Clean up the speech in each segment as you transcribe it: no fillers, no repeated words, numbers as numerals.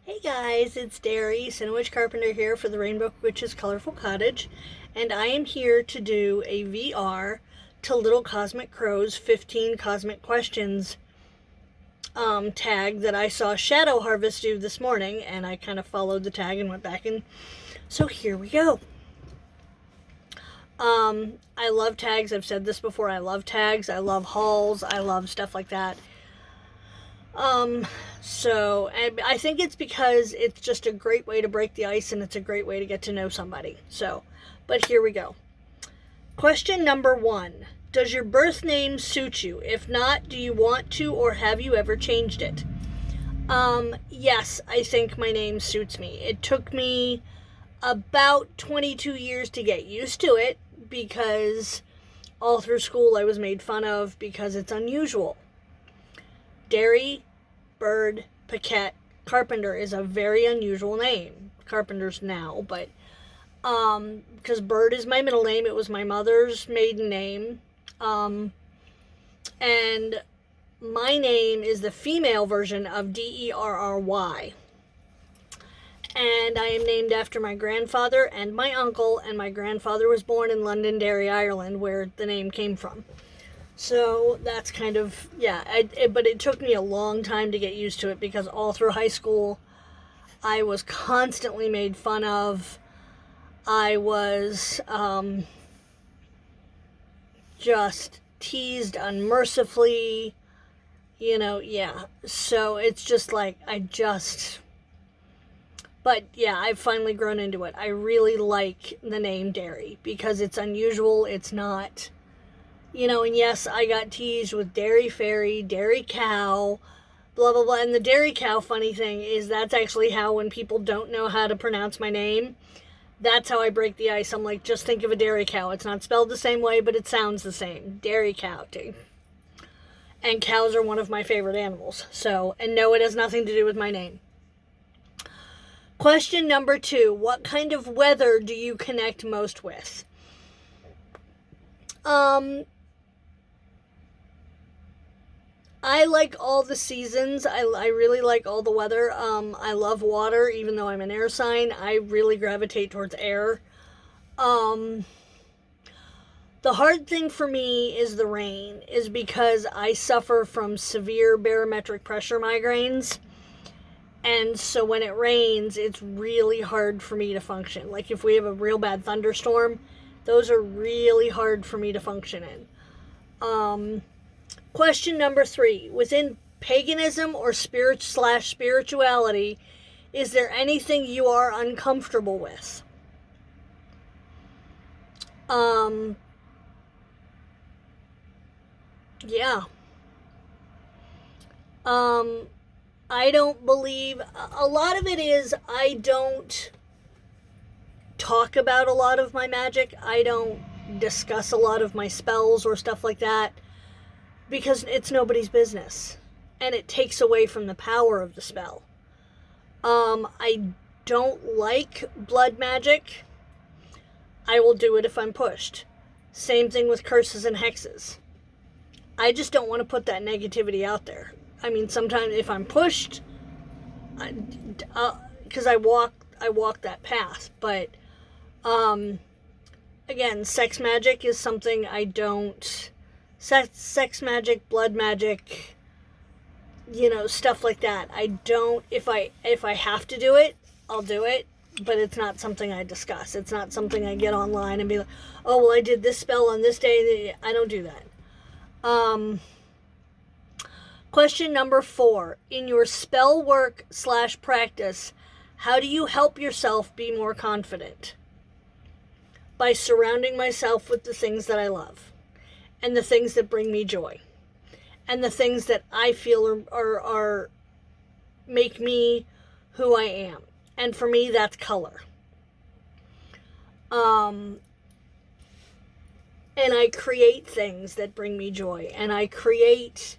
Hey guys, it's Derry, Cinnamon Carpenter here for the Rainbow Witch's Colorful Cottage, and I am here to do a VR to Little Cosmic Crow's 15 Cosmic Questions tag that I saw Shadow Harvest do this morning, and I kind of followed the tag and went back, and so here we go. I love tags. I've said this before. I love tags. I love hauls. I love stuff like that. So I think it's because it's just a great way to break the ice and it's a great way to get to know somebody. So, but here we go. Question number 1. Does your birth name suit you? If not, do you want to or have you ever changed it? Yes, I think my name suits me. It took me about 22 years to get used to it because all through school I was made fun of because it's unusual. Derry, Bird, Paquette, Carpenter is a very unusual name. Carpenter's now, but because Bird is my middle name, it was my mother's maiden name, and my name is the female version of Derry, and I am named after my grandfather and my uncle, and my grandfather was born in Londonderry, Ireland, where the name came from. So that's kind of, yeah, but it took me a long time to get used to it because all through high school, I was constantly made fun of. I was just teased unmercifully, yeah. So it's just like, but yeah, I've finally grown into it. I really like the name Derry because it's unusual. It's not... and yes, I got teased with Dairy Fairy, Dairy Cow, blah, blah, blah. And the Dairy Cow funny thing is that's actually how, when people don't know how to pronounce my name, that's how I break the ice. I'm like, just think of a dairy cow. It's not spelled the same way, but it sounds the same. Dairy cow, too. And cows are one of my favorite animals. So, and no, it has nothing to do with my name. Question number 2. What kind of weather do you connect most with? I like all the seasons. I really like all the weather. I love water, even though I'm an air sign. I really gravitate towards air. The hard thing for me is the rain, is because I suffer from severe barometric pressure migraines. And so when it rains, it's really hard for me to function. Like if we have a real bad thunderstorm, those are really hard for me to function in. Question number 3. Within paganism or spirituality, is there anything you are uncomfortable with? Yeah. I don't believe... A lot of it is I don't talk about a lot of my magic. I don't discuss a lot of my spells or stuff like that because it's nobody's business and it takes away from the power of the spell. I don't like blood magic. I will do it if I'm pushed. Same thing with curses and hexes. I just don't want to put that negativity out there. I mean, sometimes if I'm pushed, because I walk that path, but again, sex magic is something I don't... Sex magic, blood magic, stuff like that. I don't... If I have to do it, I'll do it, but it's not something I discuss. It's not something I get online and be like, oh, well, I did this spell on this day. I don't do that. Question number 4. In your spell work / practice, how do you help yourself be more confident? By surrounding myself with the things that I love, and the things that bring me joy, and the things that I feel are make me who I am. And for me, that's color. And I create things that bring me joy, and I create...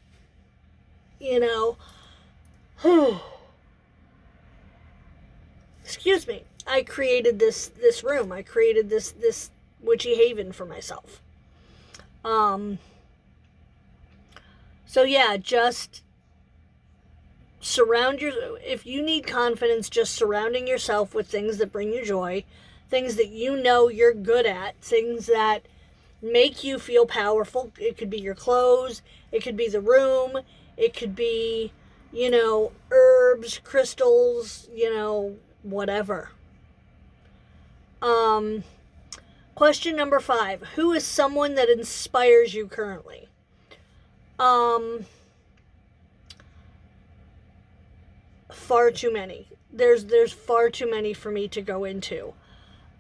excuse me, I created this room. I created this witchy haven for myself. So yeah, just if you need confidence, just surrounding yourself with things that bring you joy, things that you know you're good at, things that make you feel powerful. It could be your clothes, it could be the room, it could be, herbs, crystals, whatever. Question number 5. Who is someone that inspires you currently? Far too many. There's far too many for me to go into.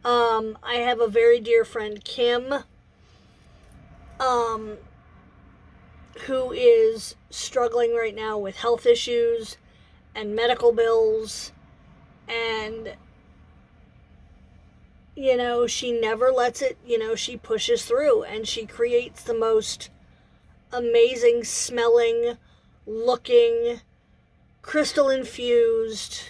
I have a very dear friend, Kim, who is struggling right now with health issues and medical bills, and she never lets it, she pushes through, and she creates the most amazing smelling, looking, crystal infused,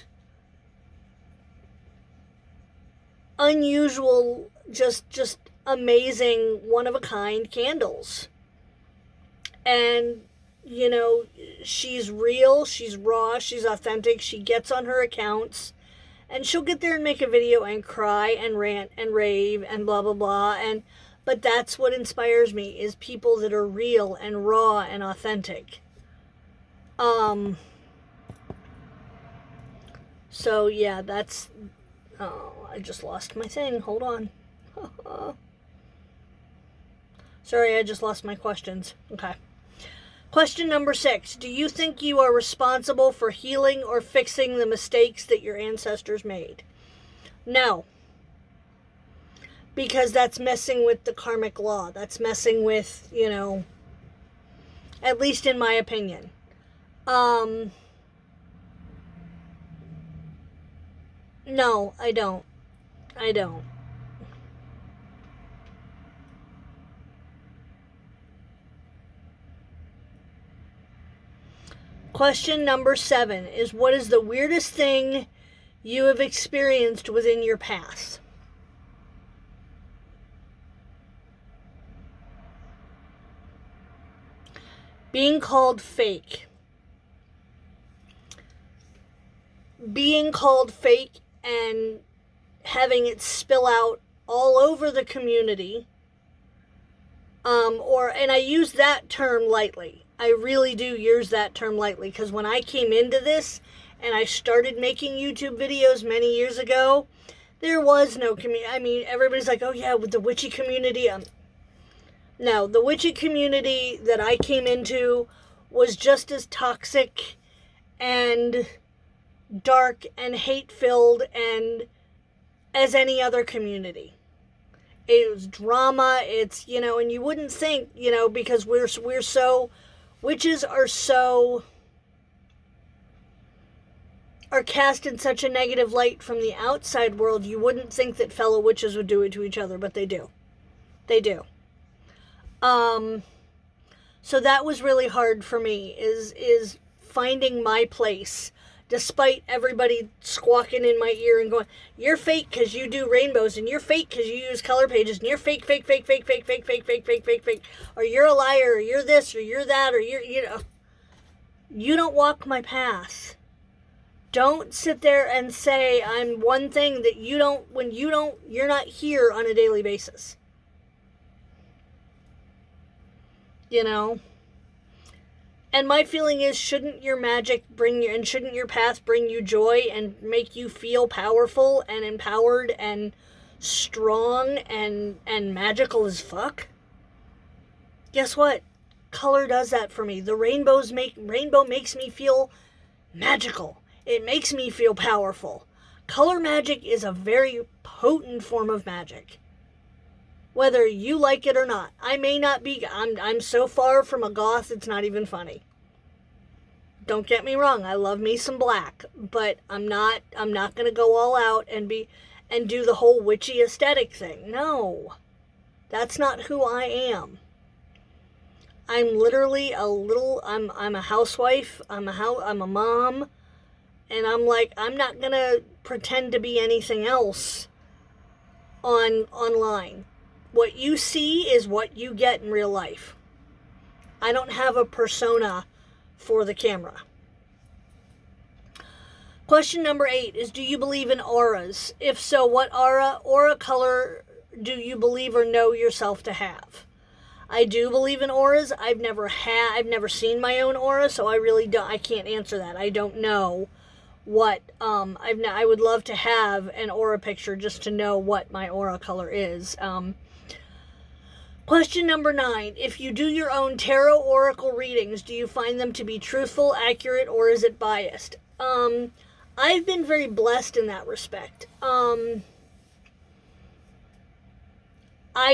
unusual, just amazing, one of a kind candles. And she's real, she's raw, she's authentic, she gets on her accounts, and she'll get there and make a video and cry and rant and rave and blah blah blah, but that's what inspires me, is people that are real and raw and authentic. So yeah, that's, I just lost my thing, hold on. Sorry, I just lost my questions. Okay. Question number 6. Do you think you are responsible for healing or fixing the mistakes that your ancestors made? No. Because that's messing with the karmic law. That's messing with, at least in my opinion. No, I don't. Question number 7 is, what is the weirdest thing you have experienced within your past? Being called fake. Being called fake and having it spill out all over the community. And I use that term lightly. I really do use that term lightly, because when I came into this and I started making YouTube videos many years ago, there was no community. I mean, everybody's like, oh yeah, with the witchy community. No, the witchy community that I came into was just as toxic and dark and hate-filled and as any other community. It was drama. It's, and you wouldn't think, because we're so, witches are cast in such a negative light from the outside world, you wouldn't think that fellow witches would do it to each other, but they do. They do. So that was really hard for me, is finding my place, despite everybody squawking in my ear and going, you're fake because you do rainbows, and you're fake because you use color pages, and you're fake, or you're a liar, or you're this, or you're that, or you don't walk my path. Don't sit there and say I'm one thing that you don't, when you're not here on a daily basis. And my feeling is, shouldn't your magic shouldn't your path bring you joy and make you feel powerful and empowered and strong and magical as fuck? Guess what? Color does that for me. The rainbow makes me feel magical. It makes me feel powerful. Color magic is a very potent form of magic. Whether you like it or not. I may not be, I'm so far from a goth, it's not even funny. Don't get me wrong, I love me some black, but I'm not going to go all out and do the whole witchy aesthetic thing. No. That's not who I am. I'm literally I'm a housewife, I'm a mom, and I'm not going to pretend to be anything else online. What you see is what you get in real life. I don't have a persona for the camera. Question number 8 is, do you believe in auras? If so, what aura color do you believe or know yourself to have? I do believe in auras. I've never seen my own aura, so I can't answer that. I don't know what, I would love to have an aura picture just to know what my aura color is. Question number 9, if you do your own tarot oracle readings, do you find them to be truthful, accurate, or is it biased? I've been very blessed in that respect. I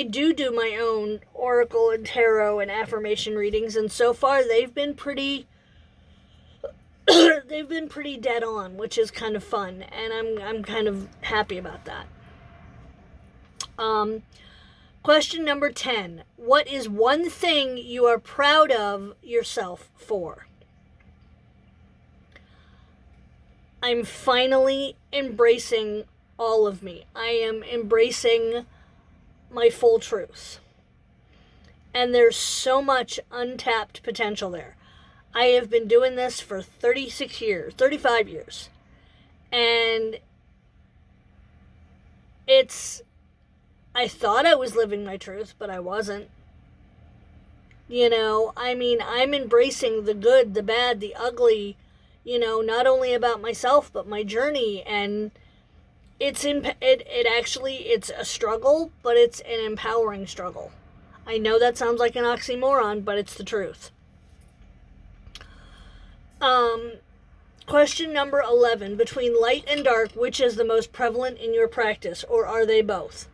do my own oracle and tarot and affirmation readings, and so far they've been pretty dead on, which is kind of fun, and I'm kind of happy about that. Question number 10. What is one thing you are proud of yourself for? I'm finally embracing all of me. I am embracing my full truth. And there's so much untapped potential there. I have been doing this for 35 years. And I thought I was living my truth, but I wasn't. I'm embracing the good, the bad, the ugly, not only about myself, but my journey. And it's a struggle, but it's an empowering struggle. I know that sounds like an oxymoron, but it's the truth. Question number 11. Between light and dark, which is the most prevalent in your practice, or are they both?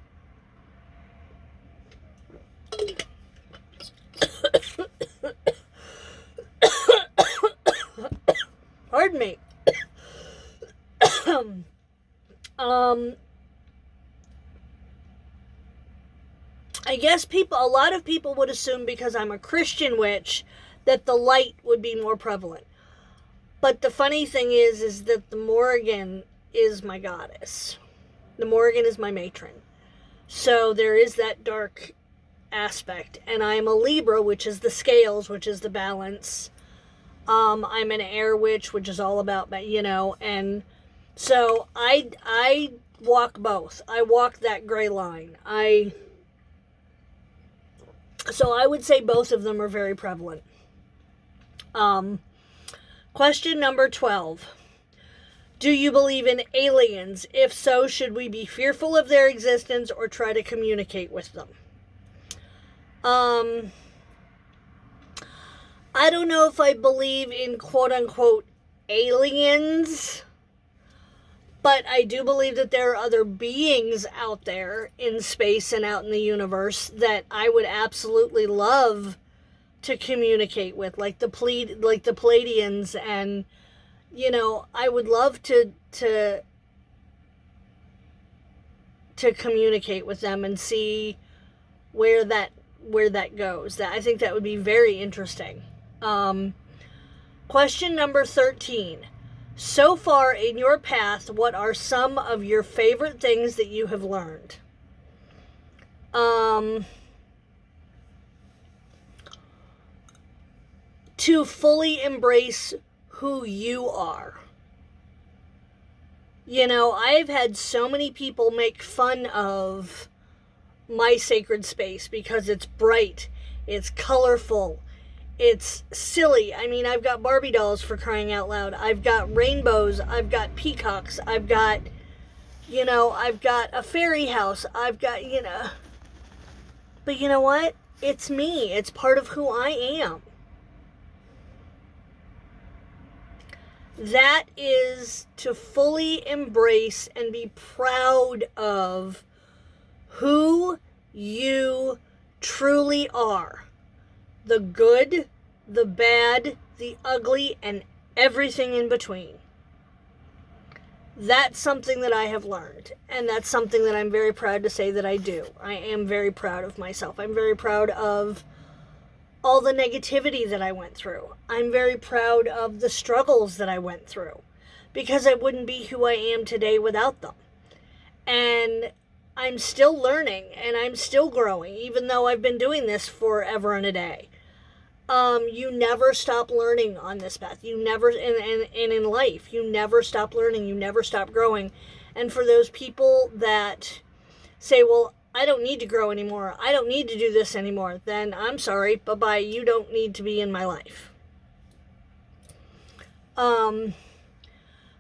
Pardon me. I guess a lot of people would assume because I'm a Christian witch that the light would be more prevalent. But the funny thing is that the Morrigan is my goddess. The Morrigan is my matron. So there is that dark aspect. And I'm a Libra, which is the scales, which is the balance. I'm an air witch, which is all about, and so I walk both. I walk that gray line. So I would say both of them are very prevalent. Question number 12. Do you believe in aliens? If so, should we be fearful of their existence or try to communicate with them? I don't know if I believe in quote-unquote aliens, but I do believe that there are other beings out there in space and out in the universe that I would absolutely love to communicate with, like the Pleiadians, and I would love to communicate with them and see where that goes. I think that would be very interesting. Question number 13. So far in your path, what are some of your favorite things that you have learned? To fully embrace who you are. I've had so many people make fun of my sacred space because it's bright, it's colorful, it's silly. I've got Barbie dolls, for crying out loud. I've got rainbows. I've got peacocks. I've got a fairy house. But you know what? It's me. It's part of who I am. That is to fully embrace and be proud of who you truly are. The good, the bad, the ugly, and everything in between. That's something that I have learned, and that's something that I'm very proud to say that I do. I am very proud of myself. I'm very proud of all the negativity that I went through. I'm very proud of the struggles that I went through, because I wouldn't be who I am today without them. And I'm still learning, and I'm still growing, even though I've been doing this forever and a day. You never stop learning on this path. You never, and in life, you never stop learning. You never stop growing. And for those people that say, well, I don't need to grow anymore, I don't need to do this anymore, then I'm sorry, bye-bye, you don't need to be in my life.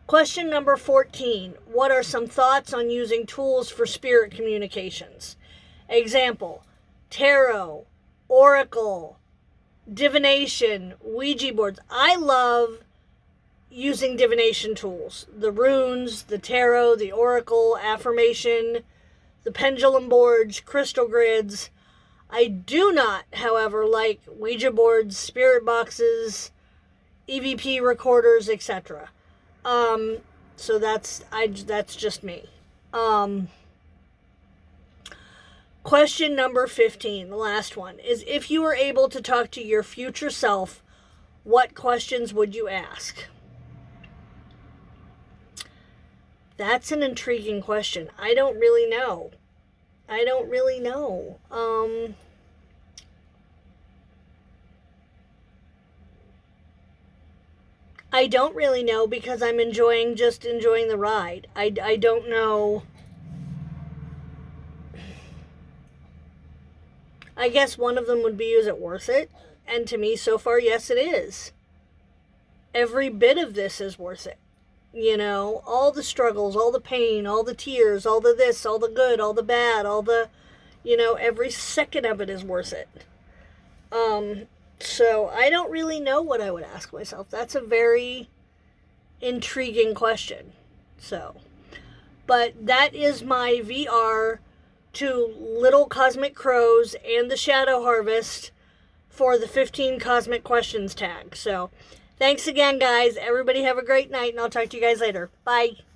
Question number 14. What are some thoughts on using tools for spirit communications? Example, tarot, oracle, divination, Ouija boards. I love using divination tools. The runes, the tarot, the oracle, affirmation, the pendulum boards, crystal grids. I do not, however, like Ouija boards, spirit boxes, EVP recorders, etc. So that's just me. Question number 15, the last one, is if you were able to talk to your future self, what questions would you ask? That's an intriguing question. I don't really know. I don't really know because I'm enjoying the ride. I don't know. I guess one of them would be, is it worth it? And to me, so far, yes, it is. Every bit of this is worth it. You know, all the struggles, all the pain, all the tears, all the this, all the good, all the bad, all the, every second of it is worth it. So I don't really know what I would ask myself. That's a very intriguing question. So, but that is my VR to Little Cosmic Crows and the Shadow Harvest for the 15 Cosmic Questions tag. So, thanks again, guys. Everybody have a great night, and I'll talk to you guys later. Bye.